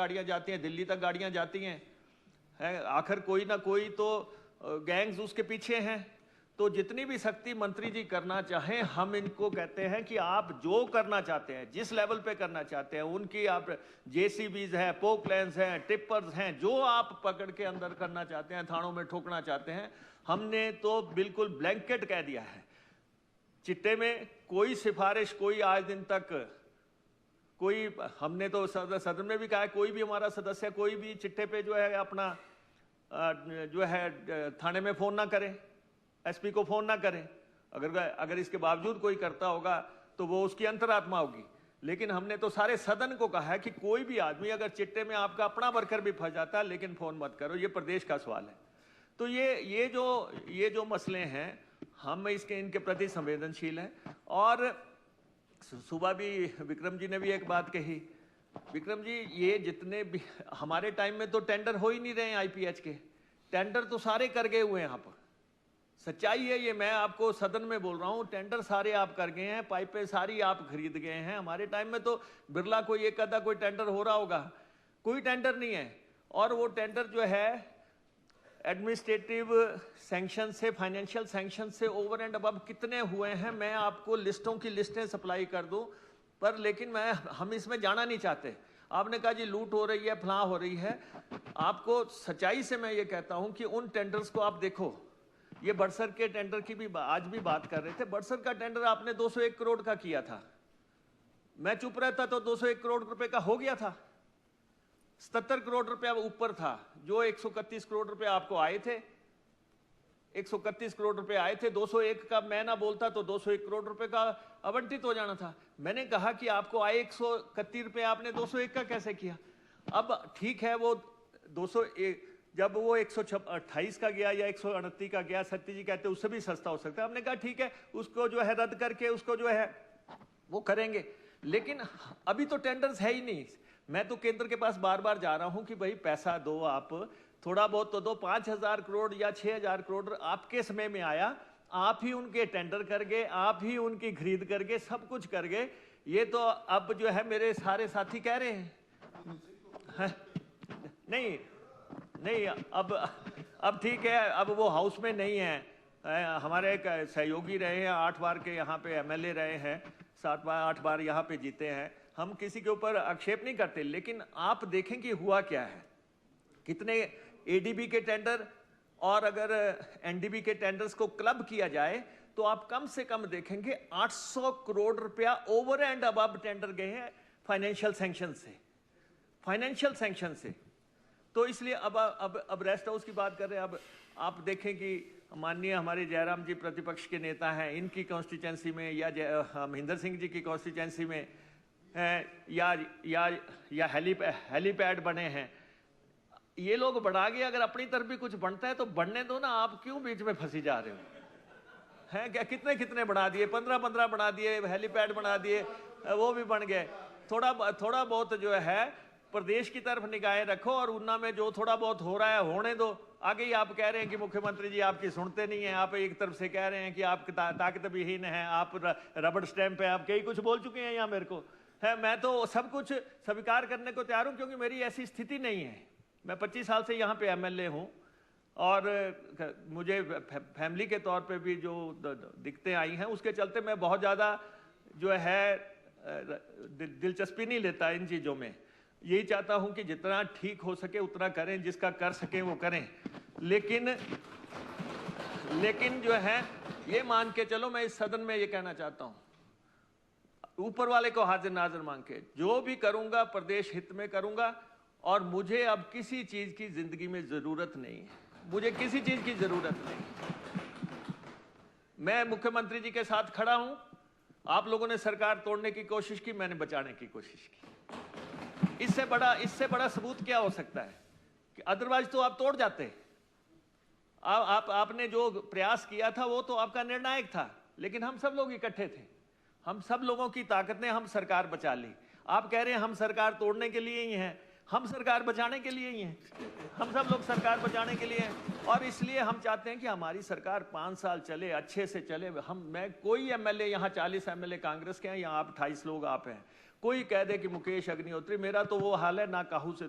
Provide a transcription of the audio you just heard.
गाड़ियां जाती हैं, दिल्ली तक गाड़ियां जाती हैं, आखिर कोई ना कोई तो गैंग्स उसके पीछे हैं। तो जितनी भी सख्ती मंत्री जी करना चाहें, हम इनको कहते हैं कि आप जो करना चाहते हैं, जिस लेवल पे करना चाहते हैं, उनकी आप जेसीबीज हैं, पोकलैंड्स हैं, टिपर्स हैं, जो आप पकड़ के अंदर करना चाहते हैं, थानों में ठोकना चाहते हैं, हमने तो बिल्कुल ब्लैंकेट कह दिया है। चिट्टे में कोई सिफारिश, कोई आज दिन तक कोई, हमने तो सदन में भी कहा है, कोई भी हमारा सदस्य कोई भी चिट्टे पे जो है अपना जो है थाने में फोन ना करें, एसपी को फोन ना करें। अगर इसके बावजूद कोई करता होगा तो वो उसकी अंतरात्मा होगी। लेकिन हमने तो सारे सदन को कहा है कि कोई भी आदमी अगर चिट्टे में आपका अपना वर्कर भी फंस जाता है, लेकिन फोन मत करो, ये प्रदेश का सवाल है। तो ये जो मसले हैं, हम इनके प्रति संवेदनशील हैं। और सुबह भी विक्रम जी ने भी एक बात कही, विक्रम जी ये जितने भी हमारे टाइम में तो टेंडर हो ही नहीं रहे हैं, आईपीएच के टेंडर तो सारे कर गए हुए हैं। यहाँ पर सच्चाई है ये, मैं आपको सदन में बोल रहा हूँ, टेंडर सारे आप कर गए हैं, पाइपें सारी आप खरीद गए हैं। हमारे टाइम में तो बिरला कोई एक आधा कोई टेंडर हो रहा होगा, कोई टेंडर नहीं है। और वो टेंडर जो है एडमिनिस्ट्रेटिव सैंक्शन से, फाइनेंशियल सैंक्शन से ओवर एंड अबव कितने हुए हैं, मैं आपको लिस्टों की लिस्टें सप्लाई कर दूं, पर लेकिन हम इसमें जाना नहीं चाहते। आपने कहा जी लूट हो रही है, फलां हो रही है। आपको सच्चाई से मैं ये कहता हूं कि उन टेंडर्स को आप देखो। ये बड़सर के टेंडर की भी आज भी बात कर रहे थे। बड़सर का टेंडर आपने 201 करोड़ का किया था, मैं चुप रहता तो 201 करोड़ रुपए का हो गया था। 77 करोड़ रुपया ऊपर था, जो 131 करोड़ रुपए आपको आए थे, 131 करोड़ रुपए आए थे। 201 का मैं ना बोलता तो 201 करोड़ रुपए का आवंटित हो जाना था। मैंने कहा कि आपको आए 131 रुपए, आपने 201 का कैसे किया? अब ठीक है, वो 201 जब वो 128 का गया या 138 का गया, सत्य जी कहते उससे भी सस्ता हो सकता है। हमने कहा ठीक है, उसको जो है रद्द करके उसको जो है वो करेंगे। लेकिन अभी तो टेंडर्स है ही नहीं। मैं तो केंद्र के पास बार बार जा रहा हूं कि भाई पैसा दो, आप थोड़ा बहुत तो दो। 5,000 करोड़ या 6,000 करोड़ आपके समय में आया, आप ही उनके टेंडर कर गए, आप ही उनकी खरीद कर गए, सब कुछ कर गए। ये तो अब जो है मेरे सारे साथी कह रहे हैं नहीं अब ठीक है, अब वो हाउस में नहीं है। हमारे एक सहयोगी रहे हैं, 8 बार के यहाँ पे एमएलए रहे हैं, 8 बार यहाँ पे जीते हैं। हम किसी के ऊपर आक्षेप नहीं करते, लेकिन आप देखें कि हुआ क्या है। कितने एडीबी के टेंडर और अगर एनडीबी के टेंडर्स को क्लब किया जाए तो आप कम से कम देखेंगे 800 करोड़ रुपया ओवर एंड अबव टेंडर गए हैं फाइनेंशियल सैंक्शन से। तो इसलिए अब रेस्ट हाउस की बात कर रहे हैं। अब आप देखें कि माननीय हमारे जयराम जी प्रतिपक्ष के नेता हैं, इनकी कॉन्स्टिट्यूंसी में या महेंद्र सिंह जी की कॉन्स्टिट्यूंसी में या हेलीपैड बने हैं। ये लोग बढ़ा गए, अगर अपनी तरफ भी कुछ बनता है तो बढ़ने दो ना, आप क्यों बीच में फंसी जा रहे हो? हैं क्या कितने बना दिए, 15 बना दिए, हेलीपैड बना दिए, वो भी बन गए। थोड़ा बहुत जो है प्रदेश की तरफ निगाहें रखो, और उन्ना में जो थोड़ा बहुत हो रहा है होने दो। आगे ही आप कह रहे हैं कि मुख्यमंत्री जी आपकी सुनते नहीं हैं, आप एक तरफ से कह रहे हैं कि आप ताकत विहीन हैं, आप रबड़ स्टैंप है, आप कई कुछ बोल चुके हैं यहाँ मेरे को है। मैं तो सब कुछ स्वीकार करने को तैयार हूँ, क्योंकि मेरी ऐसी स्थिति नहीं है। मैं 25 साल से यहाँ पे एमएलए हूँ, और मुझे फैमिली के तौर पे भी जो दिक्कतें आई हैं, उसके चलते मैं बहुत ज़्यादा जो है दिलचस्पी नहीं लेता इन चीज़ों में। यही चाहता हूं कि जितना ठीक हो सके उतना करें, जिसका कर सके वो करें। लेकिन जो है ये मान के चलो, मैं इस सदन में ये कहना चाहता हूं, ऊपर वाले को हाजिर नाजिर मांग के जो भी करूंगा प्रदेश हित में करूंगा। और मुझे अब किसी चीज की जिंदगी में जरूरत नहीं है, मुझे किसी चीज की जरूरत नहीं। मैं मुख्यमंत्री जी के साथ खड़ा हूं। आप लोगों ने सरकार तोड़ने की कोशिश की, मैंने बचाने की कोशिश की। इससे बड़ा सबूत क्या हो सकता है कि अदरवाइज तो आप तोड़ जाते। आपने जो प्रयास किया था वो तो आपका निर्णायक था, लेकिन हम सब लोग इकट्ठे थे, हम सब लोगों की ताकत ने हम सरकार बचा ली। आप कह रहे हैं हम सरकार तोड़ने के लिए ही हैं, हम सरकार बचाने के लिए ही हैं। हम सब लोग सरकार बचाने के लिए हैं, और इसलिए हम चाहते हैं कि हमारी सरकार 5 साल चले, अच्छे से चले। मैं कोई एमएलए यहाँ 40 एमएलए कांग्रेस के हैं, यहाँ आप 28 लोग आप हैं, कोई कह दे कि मुकेश अग्निहोत्री, मेरा तो वो हाल है ना काहू से